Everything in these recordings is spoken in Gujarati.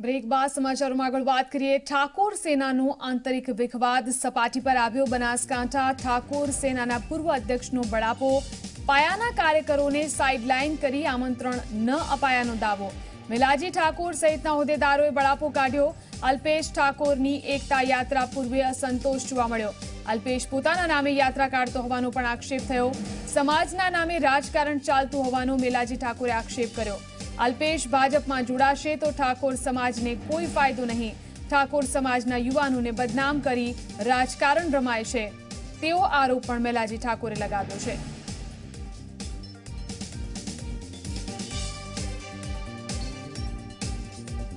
બ્રેક બાદ સમાચારોમાં આગળ વાત કરીએ। ઠાકોર સેનાનો આંતરિક વિખવાદ સપાટી પર આવ્યો। બનાસકાંઠા ઠાકોર સેનાના પૂર્વ અધ્યક્ષનો બળાપો, પાયાના કાર્યકરોને સાઇડલાઇન કરી આમંત્રણ ન અપાયાનો દાવો। મેલાજી ઠાકોર સહિતના હોદ્દેદારોએ બળાપો કાઢ્યો। અલ્પેશ ઠાકોરની એકતા યાત્રા પૂર્વે અસંતોષ જોવા મળ્યો। અલ્પેશ પોતાના નામે યાત્રા કાઢતો હોવાનો પણ આક્ષેપ થયો। સમાજના નામે રાજકારણ ચાલતું હોવાનો મેલાજી ઠાકોરે આક્ષેપ કર્યો। अल्पेश भाजपा जोड़ाशे तो ठाकोर समाज ने कोई फायदो नहीं। ठाकोर समाजना युवानों ने बदनाम करी राजकारण रमाय छे तेवो आरोप पण मेलाजी ठाकोरे लगाव्यो छे।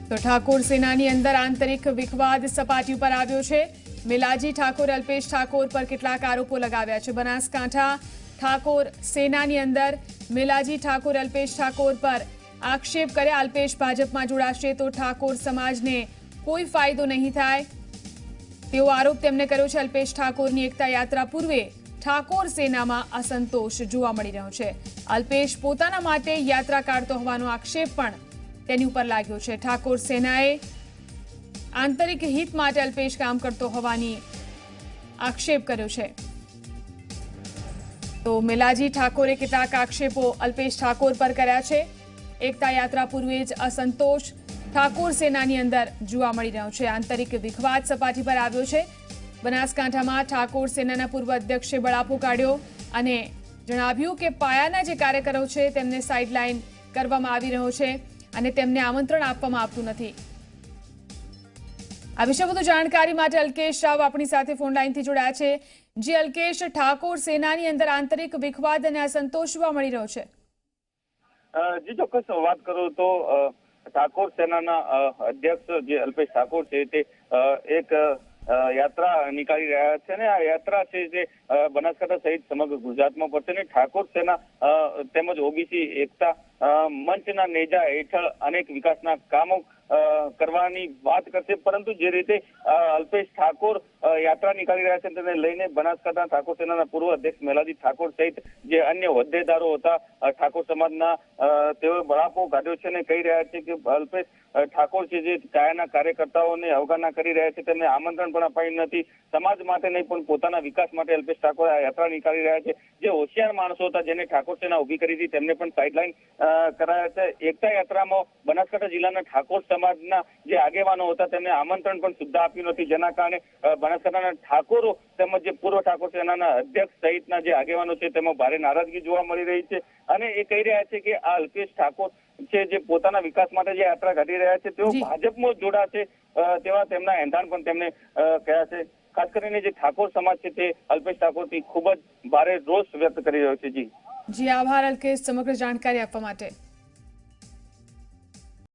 तो ठाकोर सेनानी अंदर आंतरिक विखवाद सपाटी पर आव्यो छे। मेलाजी ठाकोरे अल्पेश ठाकोर पर केटलाक आरोपो लगाव्या छे। बनासकांठा ठाकोर सेनानी अंदर मेलाजी ठाकोरे अल्पेश ठाकोर पर आक्षेप करे। अल्पेश भाजपा जोड़ाशे तो ठाकोर समाज ने कोई फायदो नहीं थाय तेवो आरोप तेमणे कर्यो छे। अल्पेश ठाकोरनी एकता यात्रा पूर्वे ठाकोर सेनामां असंतोष जोवा मळी रह्यो छे। अल्पेश पोताना माटे यात्रा काढतो होવાનો आक्षेप पण तेनी उपर लाग्यो छे। ठाकोर सेनाए आंतरिक हित माटे अल्पेश काम करतो होવાની आक्षेप कर्यो छे। तो मेलाजी ठाकोरे કેટલાક આક્ષેપો अल्पेश ठाकोर पर कर्या छे। एकता यात्रा पूर्वे ज असंतोष ठाकोर सेनानी अंदर जोवा मळी रह्यो छे। आंतरिक विखवाद सपाटी पर आव्यो छे। बनासकांठामां ठाकोर सेनाना पूर्व अध्यक्षे बळापो काढ्यो अने जणाव्युं के पायाना जे कार्यकरो छे तेમને साइडलाइन करवामां आवी रह्यो छे अने तेમને आमंत्रण आपवामां आवतुं नथी। आ विषय વધુ જાણકારી માટે અલ્કેશ રાવ આપણી સાથે ફોન લાઈનથી જોડાયા છે। જે અલ્કેશ, ઠાકોર સેનાની અંદર આંતરિક વિખવાદ અને અસંતોષ જોવા મળી રહ્યો છે। जी ચોક્કસ વાત કરું તો ઠાકોર સેનાના અધ્યક્ષ જે અલ્પેશ ઠાકોર છે તે એક યાત્રા નીકાળી રહ્યા છે અને આ યાત્રા છે જે બનાસકાંઠા સહિત સમગ્ર ગુજરાતમાં પડશે અને ઠાકોર સેના તેમજ ઓબીસી એકતા મંચના નેજા હેઠળ અનેક વિકાસના કામો કરવાની વાત કરશે। પરંતુ જે રીતે અલ્પેશ ઠાકોર યાત્રા નીકાળી રહ્યા છે તેને લઈને બનાસકાંઠા ઠાકોર સેનાના પૂર્વ અધ્યક્ષ મેલાજી ઠાકોર સહિત જે અન્ય હોદ્દેદારો હતા ઠાકોર સમાજના તેઓએ બળાપો કાઢ્યો છે અને કહી રહ્યા છે કે અલ્પેશ ઠાકોર છે જે કાયાના કાર્યકર્તાઓને અવગણના કરી રહ્યા છે તેમને આમંત્રણ પણ અપાયું નથી। સમાજ માટે નહીં પણ પોતાના વિકાસ માટે અલ્પેશ ઠાકોર આ યાત્રા નીકાળી રહ્યા છે। જે હોશિયાર માણસો હતા જેને ઠાકોર સેના ઉભી કરી હતી તેમને પણ સાઇડલાઇન કરાયા છે। એકતા યાત્રામાં બનાસકાંઠા જિલ્લાના ઠાકોર સમાજના જે આગેવાનો હતા તેમને આમંત્રણ પણ સુદ્ધા આપ્યું નથી, જેના કારણે બનાસકાંઠાના ઠાકોરો તેમજ જે પૂર્વ ઠાકોર સેનાના અધ્યક્ષ સહિતના જે આગેવાનો છે તેમાં ભારે નારાજગી જોવા મળી રહી છે અને એ કહી રહ્યા છે કે આ અલ્પેશ ઠાકોર છે જે પોતાના વિકાસ માટે જે યાત્રા કાઢી રહ્યા છે તેઓ ભાજપમાં જોડાશે તેવા તેમના એંધાણ પણ તેમને કહ્યા છે। ખાસ કરીને જે ઠાકોર સમાજ છે તે અલ્પેશ ઠાકોરથી ખૂબ જ ભારે રોષ વ્યક્ત કરી રહ્યો છે। જી આભાર અલ્કેશ સમગ્ર જાણકારી આપવા માટે।